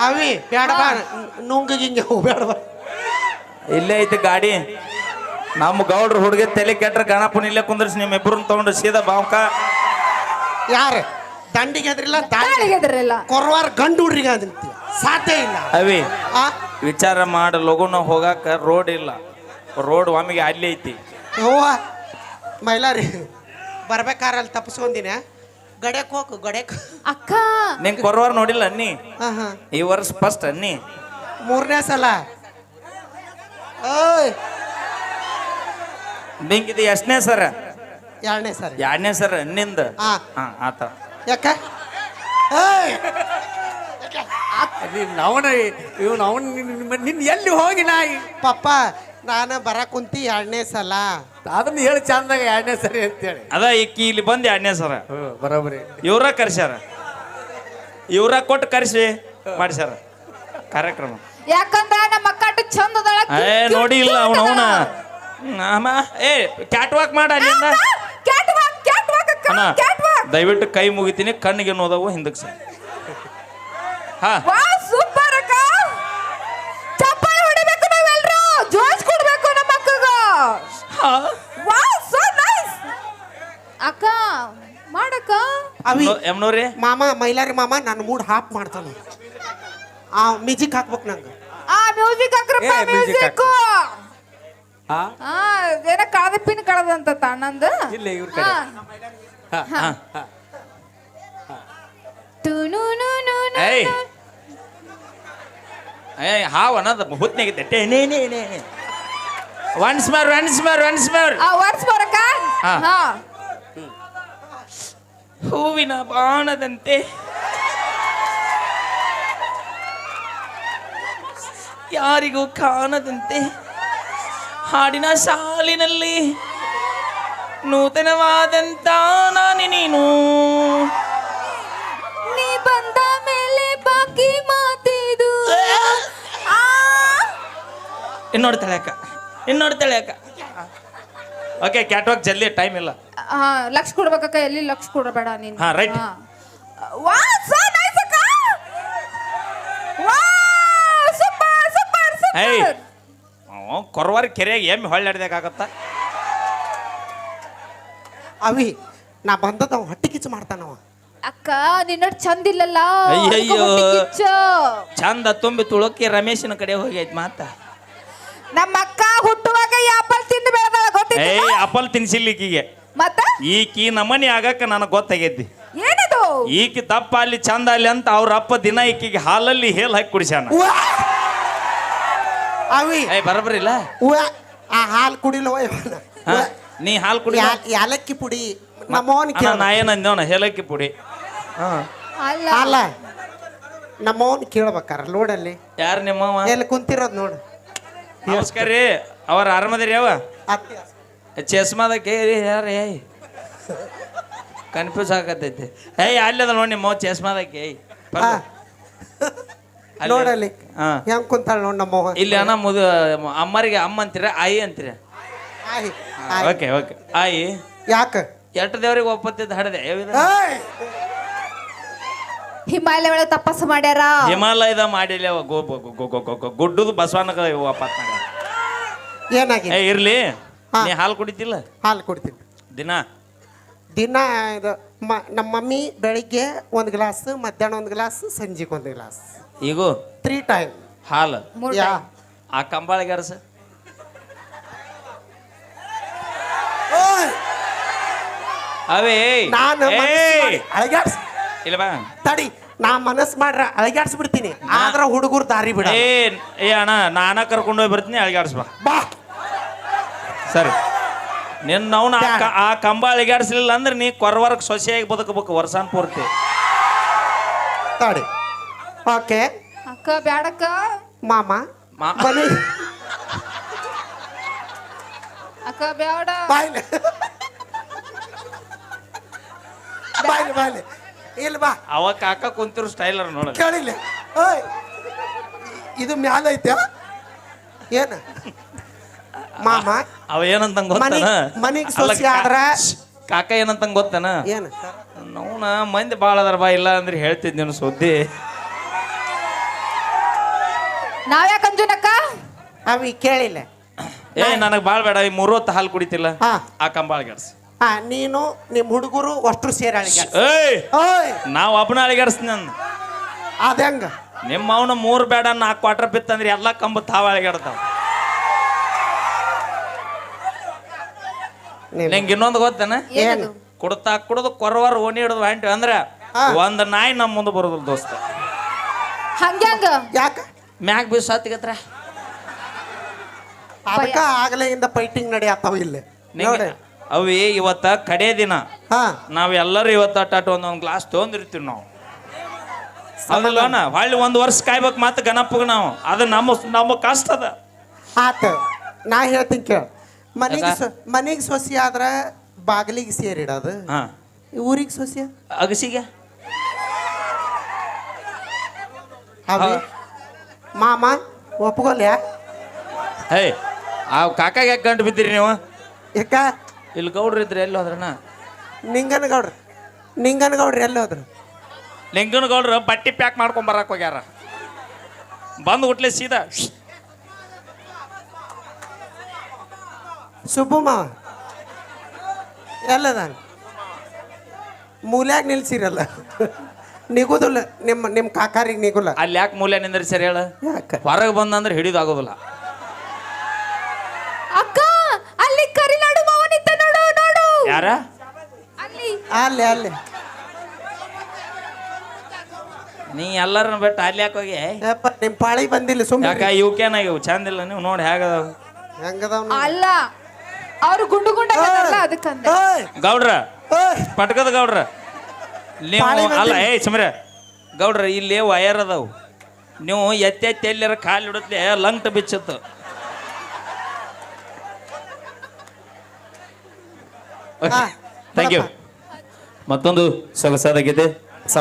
ಅವಿ ಬೇಡ ಬಾ ನುಂಗಿಂಗೆ ಬೇಡ ಬಾ ಇಲ್ಲೇ ಐತಿ ಗಾಡಿ. ನಮ್ಮ ಗೌಡ್ರು ಹುಡುಗಿ ತಲೆ ಕೆಟ್ರ ಗಣಪನ ಇಲ್ಲೇ ಕುಂದ್ರಿಸಿ ನಿಮ್ಮ ಇಬ್ಬರನ್ನ ತಗೊಂಡು ಸೀದಾ ಬಾವ್ಕ. ಯಾರು ದಂಡಿಗೆ ಎದ್ರಿಲ್ಲ ದಾಳಿಗೆ ಎದ್ರಿಲ್ಲ ಕೊರವಾರ ಗಂಡು ಹುಡ್ರಿಗೆ ಅದಂತ ಸಾಧ್ಯ ಇಲ್ಲ. ಅವಿ ಆ ವಿಚಾರ ಮಾಡ ಲಗುನ ಹೋಗಾಕ ರೋಡ್ ಇಲ್ಲ. ರೋಡ್ ಒಮ್ಮಿಗೆ ಅಲ್ಲಿ ಐತಿ. ಅವ್ವ ಮೈಲಾರಿ ಬರ್ಬೇಕಾರೆ ಅಲ್ಲಿ ತಪ್ಪಿಸ್ಕೊಂದಿನ ಗಡ್ಯಕ್ ಹೋಗು ಗಡ್ಯಕ್. ಅಕ್ಕ ನಿಂಗೆ ಕೊರವಾರ ನೋಡಿಲ್ಲ ಅನ್ನಿ. ಹಾ ಈ ವರ್ಷ ಫಸ್ಟ್ ಅನ್ನಿ. 3ನೇ ಸಲ. ಓಯ್ ನಿಂಗಿದು ಎಷ್ಟನೇ ಸರ? 2ನೇ ಸಲ. 2ನೇ ಸರ ಅನ್ನಿಂದ. ಹಾ ಆತ ಯಾಕ ಏಯ್ ನಿನ್ ಎಲ್ಲಿ ಹೋಗಿ ನಾಯಿ ಪಪ್ಪ ನಾನು ಬರಕ್ ಕುಂತಿ 2ನೇ ಸಲ. ಅದನ್ನ ಹೇಳಿ ಚಂದಾಗ 2ನೇ ಸರಿ ಅಂತೇಳಿ ಅದ ಈಕಿ ಇಲ್ಲಿ ಬಂದು 2ನೇ ಸರ. ಬರೋಬರಿ ಇವ್ರ ಕರ್ಸ್ಯಾರ. ಇವ್ರ ಕೊಟ್ಟು ಕರ್ಸಿ ಮಾಡಿಸ್ಯಾರ ಕಾರ್ಯಕ್ರಮ. ಯಾಕಂದ್ರ ನಮ್ಮ ಅಕ್ಕ ಚಂದ ಅದಾಳ. ನೋಡಿ ಇಲ್ಲ ಅವನ ಏ ಕ್ಯಾಟ್ ವಾಕ್ ಮಾಡ ಅಲ್ಲಿಂದ. ಅಣ್ಣ ದಯವಿಟ್ಟು ಕೈ ಮುಗಿತೀನಿ, ಕಣ್ಣಿಗೆ ನೋದವು ಹಿಂದಕ್ಕೆ ಸರ್. ಹಾ ಸೂಪರ್ ಅಕ್ಕ. ಚಪ್ಪಾಳೆ ಹೊಡಿಬೇಕು ನಾವೆಲ್ಲರೂ, ಜೋಶ್ ಕೊಡ್ಬೇಕು ನಮ್ಮ ಅಕ್ಕಗ. ವಾವ್ ಸೋ ನೈಸ್ ಅಕ್ಕ ಮಾಡಕ್ಕ. ಅವಿ ಎಮ್ನೋರಿ ಮಾಮ ಮೈಲಾರಿ ಮಾಮ ನನ್ನ ಮೂಡ್ ಹಾಪ್ ಮಾಡ್ತಾನ. ಆ ಮ್ಯೂಸಿಕ್ ಹಾಕ್ಬೇಕು ನಂಗೆ. ಆ ಮ್ಯೂಸಿಕ್ ಹಾಕ್ರಪ್ಪ ಮ್ಯೂಸಿಕ್. ಏನ ಕಳದ ಪಿನ್ ಕಳದಂತ ತಣ್ಣಂದ ಇಲ್ಲ ಇವ್ರ ಕಡೆ. ಏಯ್ ಏಯ್ ಹಾವ್ ಅನ್ನೋದು ಹುತ್ನಾಗಿದ್ದೆ. ಒನ್ಸ್ ಮೋರ್ ವರ್ಸ್ ಬರಕ. ಹೂವಿನ ಬಾಣದಂತೆ ಯಾರಿಗೂ ಕಾಣದಂತೆ ಹಾಡಿನ ಸಾಲಿನಲ್ಲಿ ನೂತನವಾದಂತ ನಾನು ನೀನು ನೀ ಬಂದ ಮೇಲೆ ಬಾಕಿ ಮಾತಿದು. ಇನ್ನೋಡ್ತಾಳೆ ಅಕ್ಕ. ಓಕೆ ಕ್ಯಾಟ್ ವಾಕ್ ಜಲ್ದಿ, ಟೈಮ್ ಇಲ್ಲ. ಲಕ್ಷ ಕೊಡ್ಬೇಕಕ್ಕ, ಎಲ್ಲಿ ಲಕ್ಷ ಕೊಡಬೇಡ ನೀನು. ಹಾ ರೈಟ್. ಏಯ್ ಕೊರವಾರ ಕೆರೆಯಾಗ ಎಮ್ಮೆ ಹೊಳ್ಳಾಡ್ದಾಗತ್ತ. ಅವಿ ನಾ ಬಂದದ ಹೊಟ್ಟೆ ಕಿಚ್ಚು ಮಾಡ್ತಾನವ. ಅಕ್ಕ ನಿನ್ನ ಚಂದ ಇಲ್ಲಲ್ಲ. ಅಯ್ಯಯ್ಯೋ ಚಂದ ತುಂಬಿ ತುಳಕಿ ರಮೇಶನ ಕಡೆ ಹೋಗೈತ್ ಮಾತ. ನಮ್ಮ ಅಕ್ಕ ಹುಟ್ಟುವಾಗ ಆಪಲ್ ತಿಂದು ಬೆಳೆದಾಳ ಗೊತ್ತಿಲ್ಲ. ಏಯ್ ಆಪಲ್ ತಿನ್ಸಿಲ್ಲ ಈಕಿಗೆ. ಮತ್ತ ಈಕಿ ನಮನಿ ಆಗಕ್ಕ ನನಗೆ ಗೊತ್ತಾಗೈತಿ. ಏನದು ಈಕಿ ದಪ್ಪ ಅಲ್ಲಿ ಚಂದ ಅಲ್ಲಿ ಅಂತ ಅವ್ರ ಅಪ್ಪ ದಿನ ಈಕಿಗೆ ಹಾಲಲ್ಲಿ ಹೇಲ್ ಹಾಕಿ ಕುಡಿಸ್ಯಾನ. ಅವಿ ಏಯ್ ಬರಬರಿಲ್ಲ. ಆ ಹಾಲು ಕುಡಿಲ್ಲ ನೀ ಹಾಲು ಕುಡಿ. ಯಾಲಕ್ಕಿ ಪುಡಿ ನಮ್ಮವನ್ ನಾ ಏನಂದೇವನ ಹೇಲಕ್ಕಿ ಪುಡಿ. ಅಲ್ಲ ನಮ್ಮವನ್ ಕೇಳ್ಬೇಕಾರ ಲೋಡಲ್ಲಿ. ಯಾರು ನಿಮ್ಮವ? ಎಲ್ಲಿ ಕುಂತಿರೋದ್ ನೋಡು. ನಮಸ್ಕಾರ ರೀ, ಅವ್ರ ಆರಾಮದಿರಿ? ಯಾವ ಚಸ್ಮಾದ ಕೇರಿ ಯಾರ? ಏಯ್ ಕನ್ಫ್ಯೂಸ್ ಆಗತೈತಿ. ಏಯ್ ಅಲ್ಲದ ನೋಡಿ ನಿಮ್ಮ ಚಸ್ಮಾದಕ್ಕೆ. ನೋಡಲ್ಲಿ ಹೆಂಗ್ ಕುಂತಾಳ ನೋಡ್ ನಮ್ಮವ. ಇಲ್ಲಿ ಅಣ್ಣ ಅಮ್ಮರಿಗೆ ಅಮ್ಮ ಅಂತೀರ, ಆಯಿ ಅಂತೀರ? ಓಕೆ ಓಕೆ ಆಯಿ. ಯಾಕ ಎಷ್ಟು ದೇವ್ರಿಗೆ ಒಪ್ಪತ್ತಿದ್ದು ಹಡದೆ? ಹಿಮಾಲಯ ಒಳಗೆ ತಪಸ್ಸು ಮಾಡ್ಯಾರ. ಹಿಮಾಲಯದ ಮಾಡಿಲ್ಲ ಗುಡ್ಡದು ಬಸವನ ವಾಪಸ್ ಮಾಡ್ಯಾರ. ಏನಾಗಿದೆ? ಇರ್ಲಿ, ನೀ ಹಾಲು ಕುಡಿತಿಲ್ಲ? ಹಾಲು ಕುಡಿತೀನಿ ದಿನ. ಇದು ನಮ್ಮ ಮಮ್ಮಿ ಬೆಳಿಗ್ಗೆ 1 ಗ್ಲಾಸ್, ಮಧ್ಯಾಹ್ನ 1 ಗ್ಲಾಸ್, ಸಂಜೆಗೆ 1 ಗ್ಲಾಸ್. ಈಗೂ 3 ಟೈಮ್ ಹಾಲು. ಯಾ ಆ ಕಂಬಾಳಿಗೆ ಅರಸ ಅವೇ ನಾನು ಇಲ್ಲ ಬಾ ತಡಿ, ನಾ ಮನಸ್ ಮಾಡ್ರ ಅಳಗ್ಯಾಡ್ಸ್ಬಿಡ್ತೀನಿ. ಆದ್ರ ಹುಡುಗರು ದಾರಿ ಬಿಡ. ಏ ಅಣ್ಣ ನಾನ ಕರ್ಕೊಂಡು ಹೋಗಿ ಬರ್ತೀನಿ, ಅಳಗಾಡ್ಸ್ಬಾ ಬಾ. ಸರಿ, ನಿನ್ನ ಅವನ ಆ ಕಂಬ ಅಳಗಾಡ್ಸ್ಲಿಲ್ಲ ಅಂದ್ರೆ ನೀ ಕೊರವರ್ಗ ಸೊಸೆಯಾಗಿ ಬದುಕಬೇಕು ವರ್ಷಾನ್ ಪೂರ್ತಿ. ತಡಿ. ಓಕೆ ಅಕ್ಕ ಬ್ಯಾಡಕ್ಕ. ಮಾಮ ಬನ್ನಿ. ಅಕ್ಕ ಬ್ಯಾಡ. ಬಾಯ್ಲೆ ಬಾಯ್ಲೆ ಬಾಯ್ಲೆ ಇಲ್ಲ ಬಾ. ಅವ ಕಾಕ ಕುಂತಿರೋ ಸ್ಟೈಲರ್ ನೋಡ. ಕೇಳಿಲ್ಲ. ಓಯ್ ಇದು ಮ್ಯಾಲ ಐತೆ ಏನ ಮಾಮ? ಅವ ಏನಂತ ಗೊತ್ತಾನ? ಮನಿಗೆ ಸೊಸಿ ಆದ್ರ ಕಾಕ ಏನಂತ ಗೊತ್ತಾನ? ಏನ ಅವನ ಮಂದಿ ಭಾಳ ಅದಾರ ಬಾ ಇಲ್ಲ ಅಂದ್ರೆ ಹೇಳ್ತಿದ್ದೆ ಸುದ್ದಿ. ನಾವ್ಯಾಕ ಅಂಜುನಕ್ಕ ಅವಿ ಕೇಳಿಲ್ಲ. ಏ ನನಗೆ ಭಾಳ ಬೇಡ, ಈ 3 ಹೊತ್ತು ಹಾಲು ಕುಡಿತಿಲ್ಲ ಹಾ ಆ ಕಂಬ ಅಳಿಗಾಡ್ಸಿ. ಹಾ ನೀನು ನಿಮ್ಮ ಹುಡುಗರು ಅಷ್ಟು ಸೇರಿ ಅಳಿಗೆ ಏಯ್ ಓಯ್ ನಾವು ಒಬ್ಬನ ಅಳಿಗಾಡ್ಸಿ ನಾನು. ಅದಂಗ ನಿಮ್ಮ ಅವನ 3 ಬೇಡ 4 ಕ್ವಾರ್ಟರ್ ಬಿತ್ತಂದ್ರೆ ಎಲ್ಲ ಕಂಬ ತಾವ ಅಳಿಗಾಡ್ತಾವ. ನಿಂಗೆ ಇನ್ನೊಂದು ಗೊತ್ತೇನ? ಏನು ಕುಡ್ತಾ ಕುಡ್ದು ಕೊರವಾರ ಓಣಿ ಹಿಡಿದು ಹೊಂಟಿ ಅಂದ್ರೆ ಒಂದು ನಾಯಿ ನಮ್ಮ ಮುಂದೆ ಬರೋದಿಲ್ಲ ದೋಸ್ತ. ಹಂಗ್ಯಾಂಗ ಯಾಕ ಮ್ಯಾಗ ಬೀಸ್ ಹತ್ತಿಗತ್ರ ಅದಕ್ಕ ಆಗಲೆಯಿಂದ ಫೈಟಿಂಗ್ ನಡೆಯತ್ತಾವ ಇಲ್ಲಿ ನೋಡಿ. ಅವಿ ಇವತ್ತ ಕಡೆ ದಿನ ಹಾ ನಾವ್ ಎಲ್ಲರೂ ಇವತ್ತ ಅಟ್ಟಾಟ ಒಂದೊಂದು ಗ್ಲಾಸ್ ತೊಗೊಂಡಿರ್ತೀವಿ ನಾವು. ಅದಲ್ಲೋಣ ಹೊಳ್ಳಿ 1 ವರ್ಷ ಕಾಯ್ಬೇಕು ಮತ್ತೆ ಗಣಪಗೆ ನಾವು. ಅದು ನಮ್ಮ ಕಷ್ಟ ಅದ. ಆತ ನಾ ಹೇಳ್ತೀನಿ ಕೇಳ. ಮನೆಗೆ ಸೊಸಿ ಆದ್ರ ಬಾಗಿಲಿಗೆ ಸೇರಿಡೋದು, ಹಾ ಊರಿಗೆ ಸೊಸಿ ಅಗಸಿಗೆ ಅವಿ ಮಾಮ ಒಪ್ಕೊಲ್ಯಾ? ಹೇ ಆ ಕಾಕಾಗ ಯಾಕೆ ಗಂಟು ಬಿದ್ದೀರಿ ನೀವು? ಯಾಕ ಇಲ್ಲಿ ಗೌಡ್ರು ಇದ್ರಿ ಎಲ್ಲಿ ಹೋದ್ರಣ್ಣ? ನಿಂಗನಗೌಡ್ರಿ ಎಲ್ಲಿ ಹೋದ್ರು? ಲಿಂಗನ ಗೌಡ್ರು ಬಟ್ಟೆ ಪ್ಯಾಕ್ ಮಾಡ್ಕೊಂಡ್ ಬರಕ್ ಹೋಗ್ಯಾರ. ಬಂದು ಹುಟ್ಲೆ ಸೀದಾ ಸುಬ್ಬು ಮಾವ ಎಲ್ಲದ ಮೂಲ್ಯಾಗ ನಿಲ್ಸಿರಲ್ಲ ನಿಗುದಿಲ್ಲ. ನಿಮ್ಮ ಕಾಕಾರಿಗೆ ನಿಗುಲ್ಲ. ಅಲ್ಲಿ ಯಾಕೆ ಮೂಲೆ ನಿಂದ್ರಿ ಸರಿ ಹೇಳ? ಯಾಕ ಹೊರಗೆ ಬಂದಂದ್ರೆ ಹಿಡಿದಾಗೋದಿಲ್ಲ. ಅಕ್ಕ ಅಲ್ಲಿ ಕರಿನಾಡು ಮಾವನಿದ್ದ ನೋಡು ನೋಡು. ಯಾರ? ಅಲ್ಲಿ ಅಲ್ಲೇ ಅಲ್ಲೇ ನೀ ಎಲ್ಲರನ್ನ ಬಿಟ್ಟು ಅಲ್ಲಿ ಯಾಕೆ ಹೋಗಿ? ಯಪ್ಪ ನಿಮ್ಮ ಪಾಳಿ ಬಂದಿಲ್ಲ ಯಾಕ ಸುಮ್ಮನೆ ಇವಕೇನಾಗಿವು ಚಂದಿಲ್ಲ ನೀವು ನೋಡಿ ಹೇಗದಾವ ಹೆಂಗದವ್ ಅಲ್ಲ ಅವ್ರು ಗುಂಡು ಗುಂಡಾಗಲ್ಲ ಅದಕ್ಕಂದ. ಗೌಡ್ರ ಓಯ್ ಪಟ್ಕದ ಗೌಡ್ರ ನೀವು ಪಾಳಿ ಬಂದಿಲ್ಲ. ಅಲ್ಲ ಏಯ್ ಸುಮ್ರೆ ಗೌಡ್ರ ಇಲ್ಲಿ ವಯರ್ ಅದಾವು. ನೀವು ಎತ್ತೆತ್ತಿ ಎಲ್ಲರ ಕಾಲು ಇಡತ್ಲೆ ಲಂಗ್ಟ ಬಿಚ್ಚತ್ತು. Thank you. ಮತ್ತೊಂದು ಸೊಗಸಾದ ಗೀತೆ